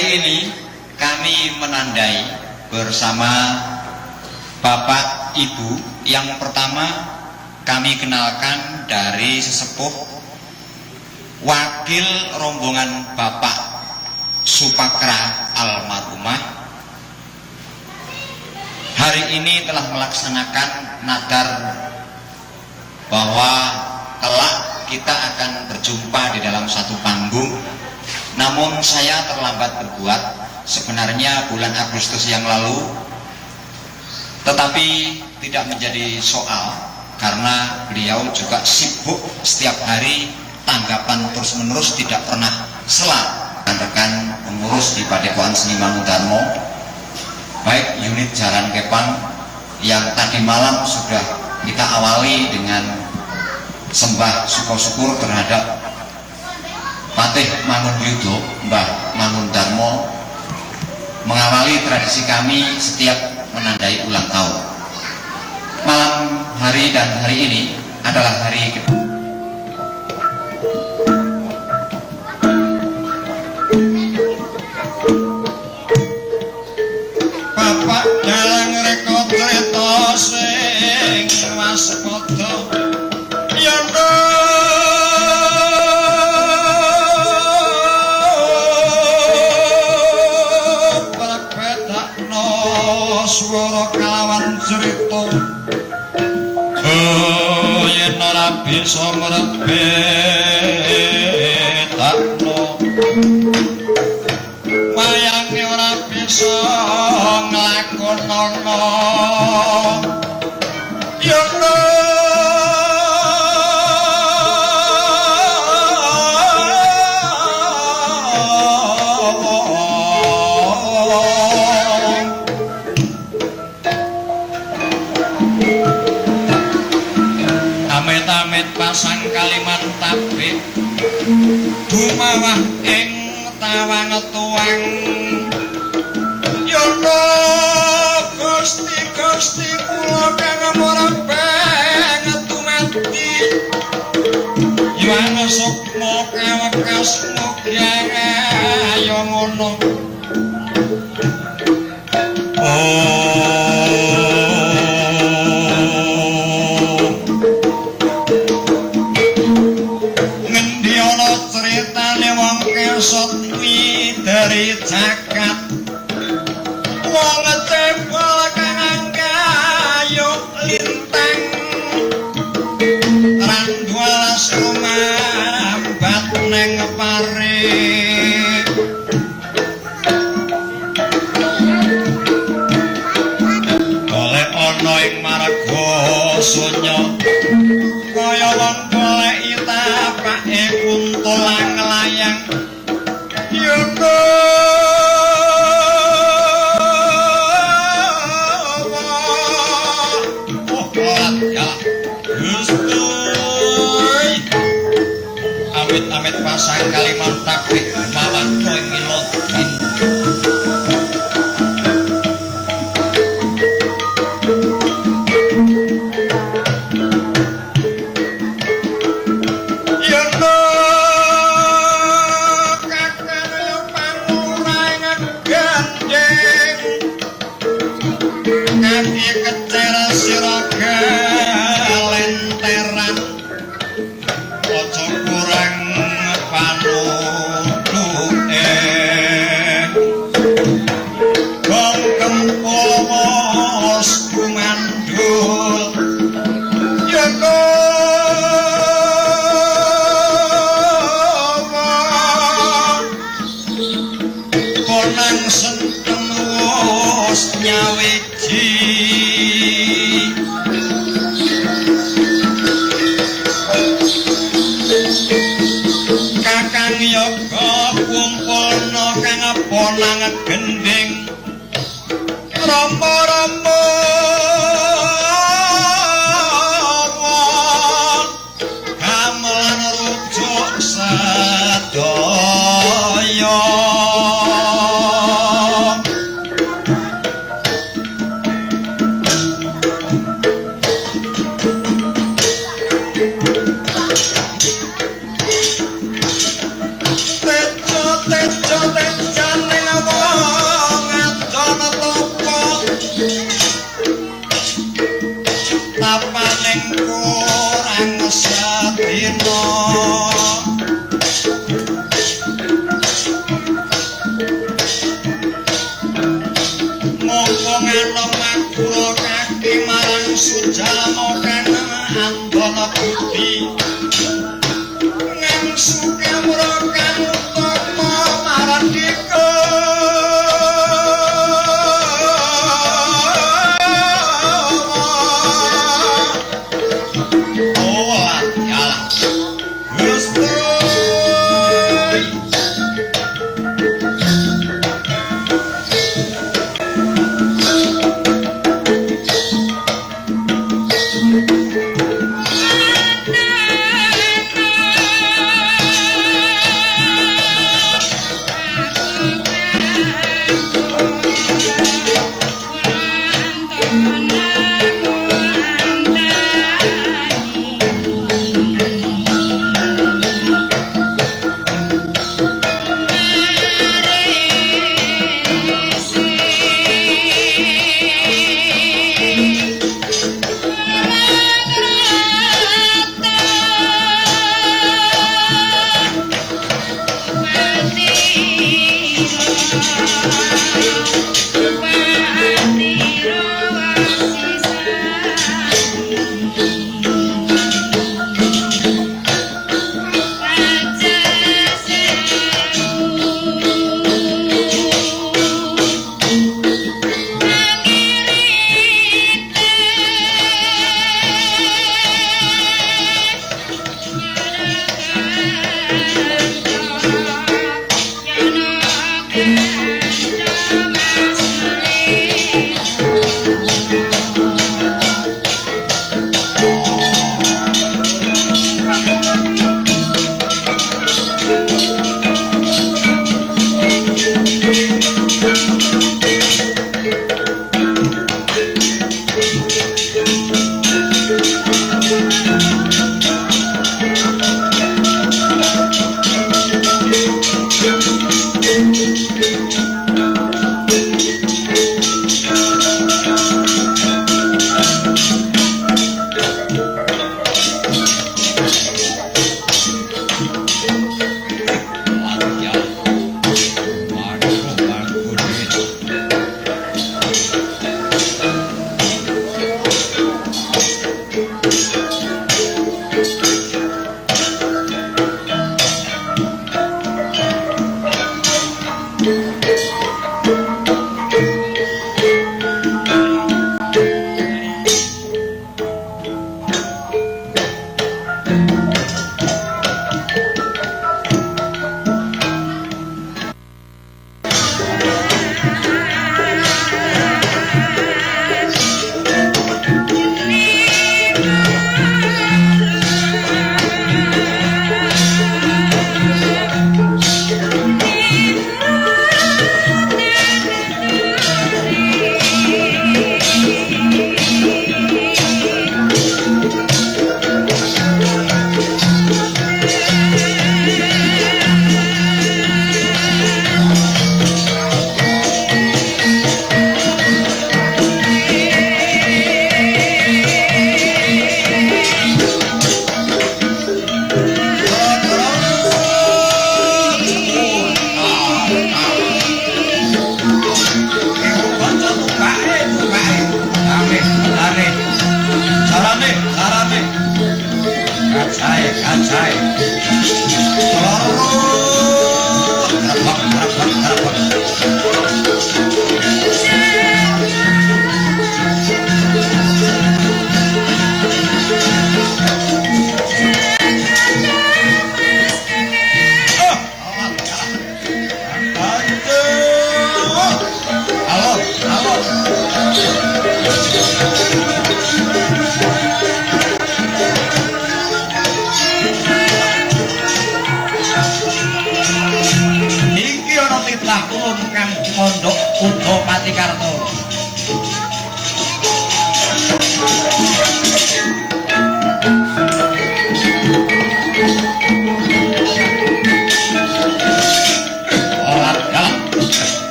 Hari ini kami menandai bersama Bapak Ibu. Yang pertama kami kenalkan dari sesepuh wakil rombongan Bapak Supakra almarhumah. Hari ini telah melaksanakan nadar bahwa kelak kita akan berjumpa di dalam satu panggung. Namun saya terlambat berbuat sebenarnya bulan Agustus yang lalu, tetapi tidak menjadi soal karena beliau juga sibuk setiap hari, tanggapan terus menerus, tidak pernah sela. Rekan pengurus di Padepokan Seni Mangundarmo, baik unit Jaran Kepang yang tadi malam sudah kita awali dengan sembah syukur terhadap Patih Mangunyudo, Mbah Mangundarmo, mengawali tradisi kami setiap menandai ulang tahun. Malam hari dan hari ini adalah hari kedua. Bapak dalang reka treta sing waspada yanda prabedakno swara kalawan cerita yen ora bisa mrebedakno wayange ora bisa nglakonana yen amit-amit pasang kalimat tabik dumawah ing tawang tuang yono Gusti kula kang mrembeng tumati yana sukma kawekas mugyara ya ngono ngendi ana critane wong kesot kuwi dari jagat wong tebal kang angkayo lintang randwalas rumambat neng pare oleh ana ing marga sunya kaya wong goleki tapake kuntulang layang yono amit-amit pasang kalimat takbir mawan kowe ngilotin yono kakane pangurang gandeng nganti kecer sira galenteran aja kurang panutuke gong kempul mos kumandul yono konang sentem wos nyawiji kakang yoga kumpulna kang ponang gending rama-rama gamelan rujuk sadaya tejo tejo tejo ning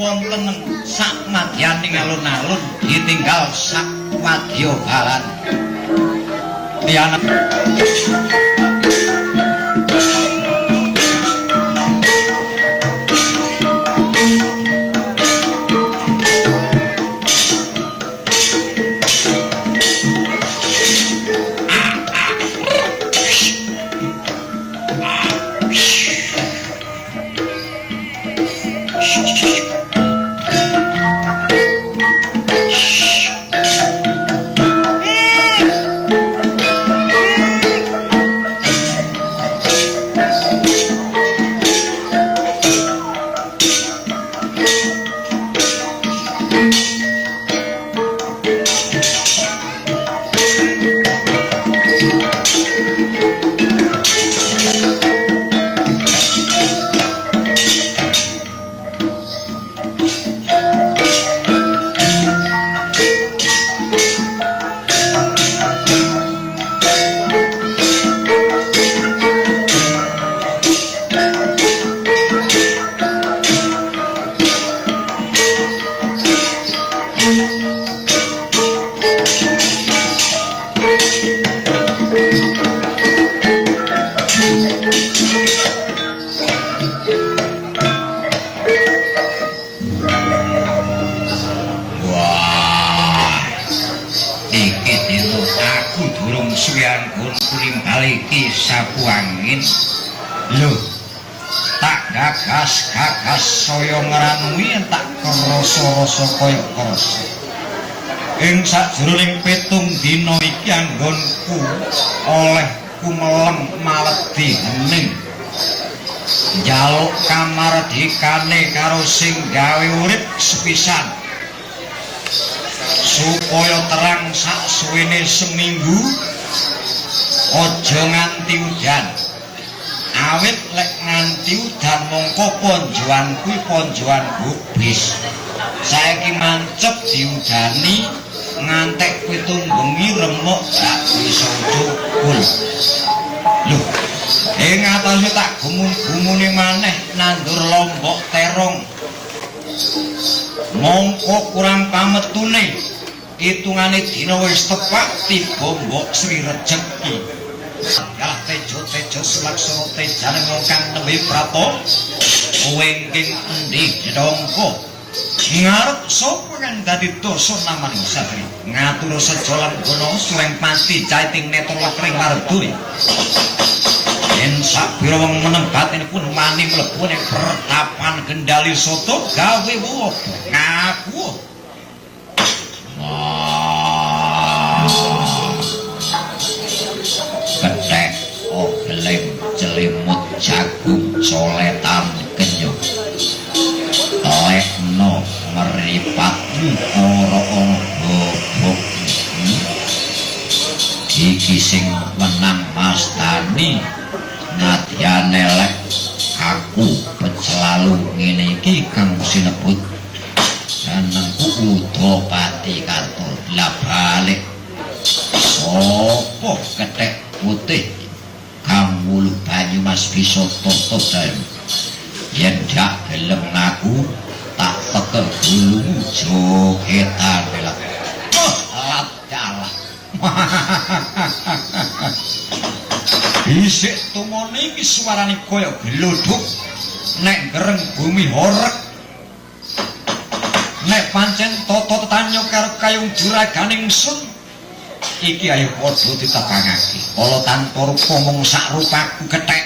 wonten sak madyaning alun-alun ditinggal sak wadya balan tianak sapu angin lho tak gagas saya ngranui tak krasa-rasa kaya krasa ing sajroning 7 dina iki anggonku oleh kumelem maledi hening njaluk kamardikane karo sing gawe urip sepisan supaya terang sak suwene seminggu aja nganti udan awit lek nganti udan mongko ponjoan kuwi ponjoan gubis saiki mancep diudani ngantek pitung bengi remuk gak bisa cukul lho ing atase tak gumun-gumune maneh nandur lombok terong mongko kurang pametune hitungane dina wis tepak tiba mbok Sri Rejeki kalah tejo selaksana tejane kang nembe prato wengking endi dongko ngarep sapa kang dadi dosa namaning satri ngatur sejolan gono sleng pati caiting netra lakring marduri yen sapira wong menembat ini pun mani mlebu ning pertapan Gendali Soto gawe wopo ngaku ketek oglem celimut jagung coletan kenyuk lekno meripat ora-ora bobok iki sing menang mastani nadyane lek aku selalu ngene iki kang sinebut jenengku Udapati Karta lah balik opo ketek putih kang wulu banyu mas bisa toto dan yen dak gelem ngaku tak tekel gulu jogetan lah alat dalah isik tumone iki suarane kaya glodhuk nek gereng bumi horeg nek pancen toto tetanyo karo kayung juraganing sun iki ayo padha ditepangake ala tanpa rupa mung sak rupaku kethek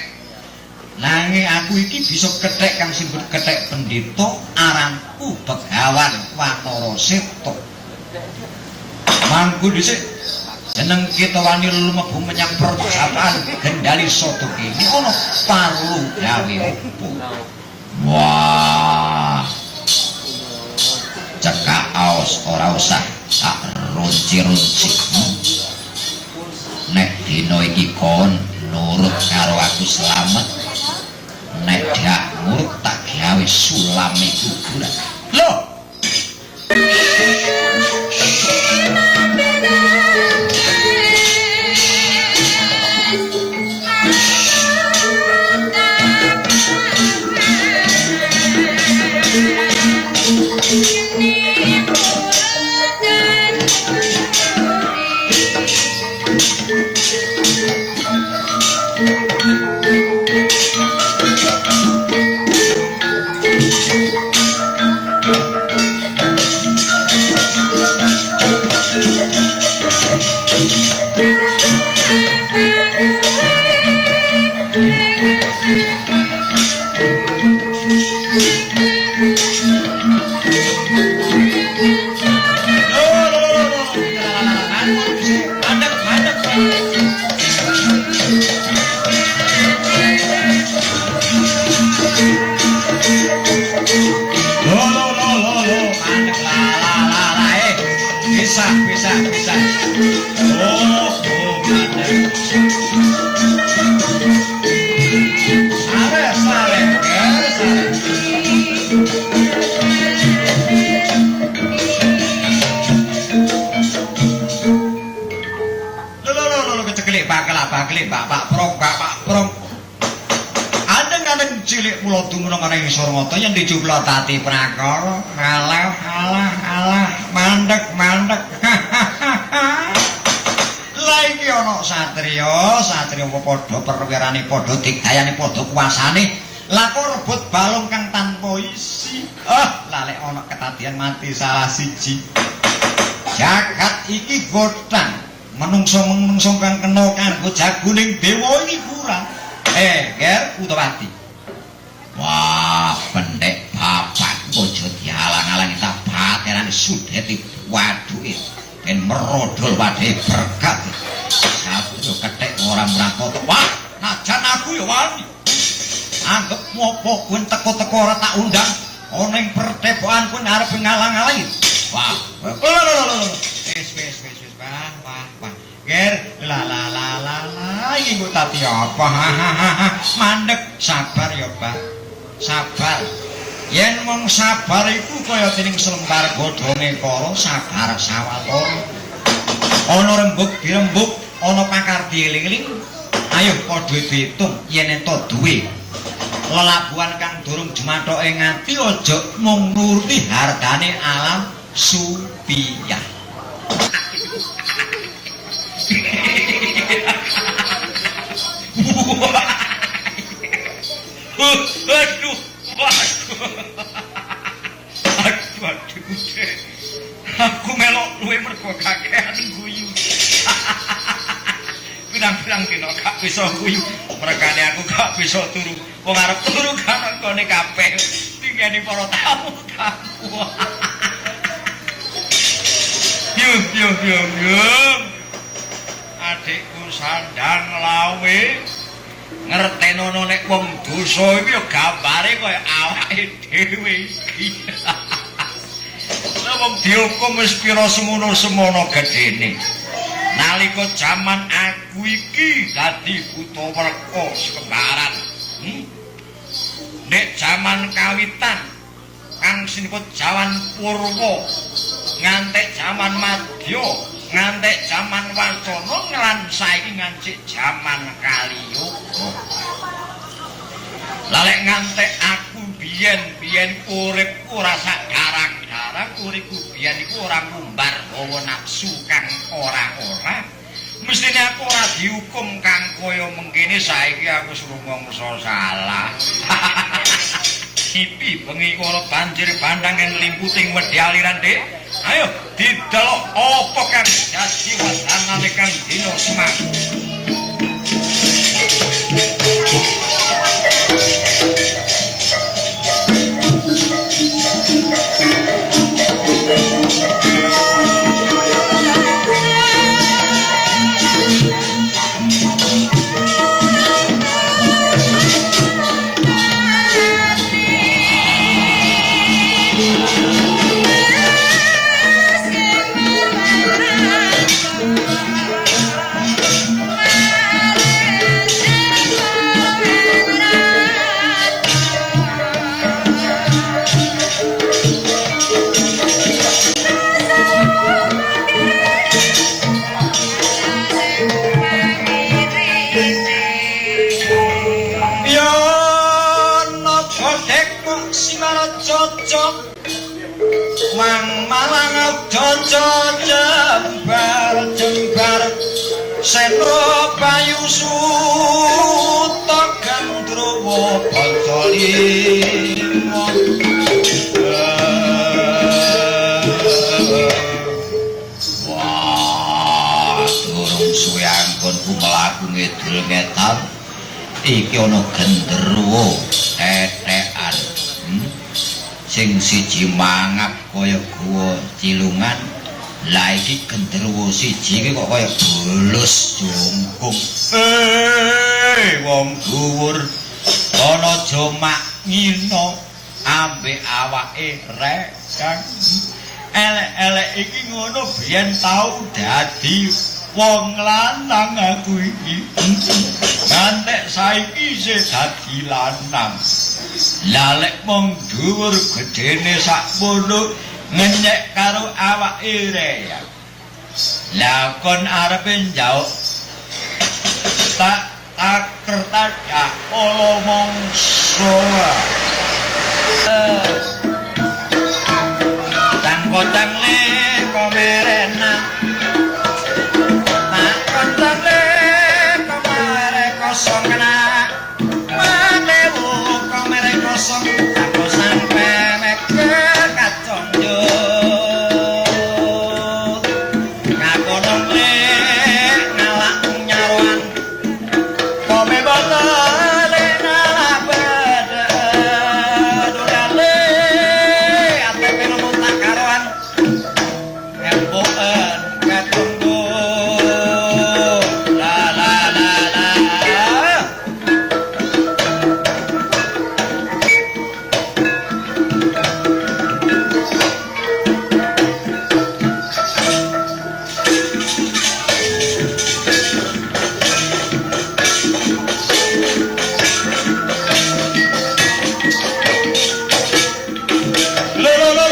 nanging aku iki bisa kethek kang simbut kethek pendeta aranku Begawan Wanara Seta mangku dhisik jeneng kita wani lumebu menyang perjalanan Gendali Soto kene ana parlu gawe opo wah cekak aos ora usah tak runci-runci nek dina iki kon nurut karo aku selamat nek dak nurut tak gawe sulame kuburan lho Bisa. Oh, sare. Lo kecekelik Bapak Prong. Adeng cilik kula dumunung ana ing Sorngata yen dijuplotati prakara. Alah, mandek. Lah iki ana satriya padha perwirane padha digdayane padha kuasane. Lah kok rebut balung kang tanpa isi. Lalek ana ketadian mati salah siji. Jagat iki godhang. Menungso kang kena kanggo jagoning dewa iki kurang. Ger Utawati. Wah, pendek bapak ojo dihalang-halangi ta baterane sudeti waduke ben merodol wadhe berkat. Sabdo kethek ora mrangkota. Wah, najan aku ya wani. Anggep mopo kowe teko-teko ora tak undang ana ing pertepokan kowe arep ngalang-alangi. Wah, wis Pak. Ger, iki kok tati apa? Mandek, sabar ya, Pak. Sabar. Yen wong sabar iku kaya dening selembar godhonge kala sabar sawatara. Ana rembug dirembug, ana pakar dieling-eling. Ayo padha diitung yen ento duwe lelabuhan kang durung jumathoke ngati aja mung nuruti hargane alam supiyah. Aduh. Aku melok luwe mergo kakehan guyu. Pirang-pirang dina gak bisa guyu. Mergane aku gak bisa turu. Wong arep turu kan ngene kabeh. Tinggali para tamu. Yuk. Adikku sandang lawe ngertenono nek wong dosa iki ya gambare kaya awake dhewe iki. Lah wong dihukum wis pira semono-semono gedene. Nalika jaman aku iki dadi buta werka sekembaran. Nek jaman kawitan kang sinebut jaman purwa ngantek jaman madya ngantek jaman wacana lan saiki ngancik jaman kaliyoga. Lalek ngantek aku biyen urip ora sak garang-garang, uripku biyen iku ora ngumbar hawa nafsu kang ora-ora. Mestine aku ora dihukum kang kaya mengkene, saiki aku rumangsa salah. Ipi bengi kala banjir bandang ing limputing wedhi aliran Dik. Ayo didelok apa kang dadi wasanane kang dina semak. Mang malang jembar Seno Bayu Suta Gandruwa Pantalima. Wah, durung suwe anggonku mlaku ngidul ngetan. Iki ana genderuwa tetekan. Sing siji mangap kaya guwa Cilungan. Lah iki genderuwo siji iki kok kaya bolos jongkung. Wong dhuwur ana jomak ngino ambek awake rek. Elek-elek iki ngono biyen tau dadi wong lanang aku iki. Ngantek saiki isih dadi lanang. Lah lek wong dhuwur gedene sakmono ngenyek karo awake rek. Lah kon arepe njauk tak kertas ya olomong soa. Kocang le komerena tak kocang le komere kosong kena matewu komere kosong aku sampe meke kacong yo ngakonon le ngalak nyaruan kome botol le ngalak beda dudale ate penuh takaruan empoen katunggu la la la la lo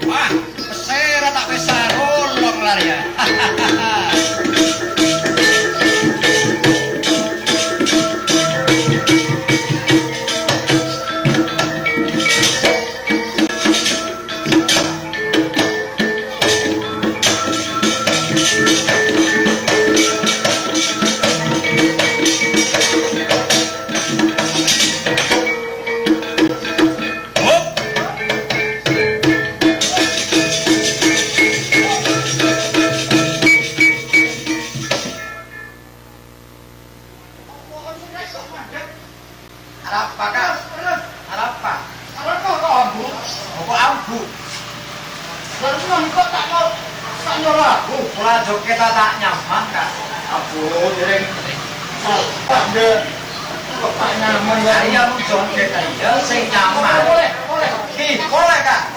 wah pesera tak bisa rolong lari ya. Arapa kak? Arapa? Arapa kok ambu? Kok ambu? Lalu kok tak nyolak? Pola joget tak nyaman kak. Ambu, dereng. Pak de, kok tak nyaman ya? Iya lu joget aja, sing nyaman. Boleh. Boleh kak.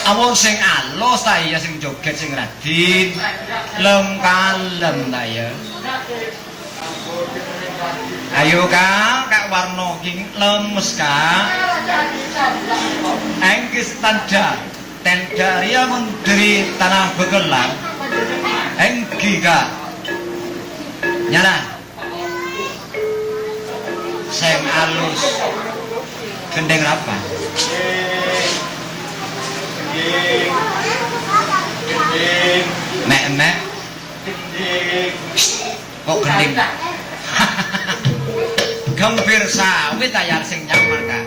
Awon sing alus ta ya sing joget sing radin. Lem kalem ta ya. Ayo Kak warna ki lemes Kak. Engkis tanda tendaria menteri tanah begelang. Engki Kak. Nyala. Sing alus. Gendeng apa? Mek kok gending gembir sawit ayar sing nyaman Kak.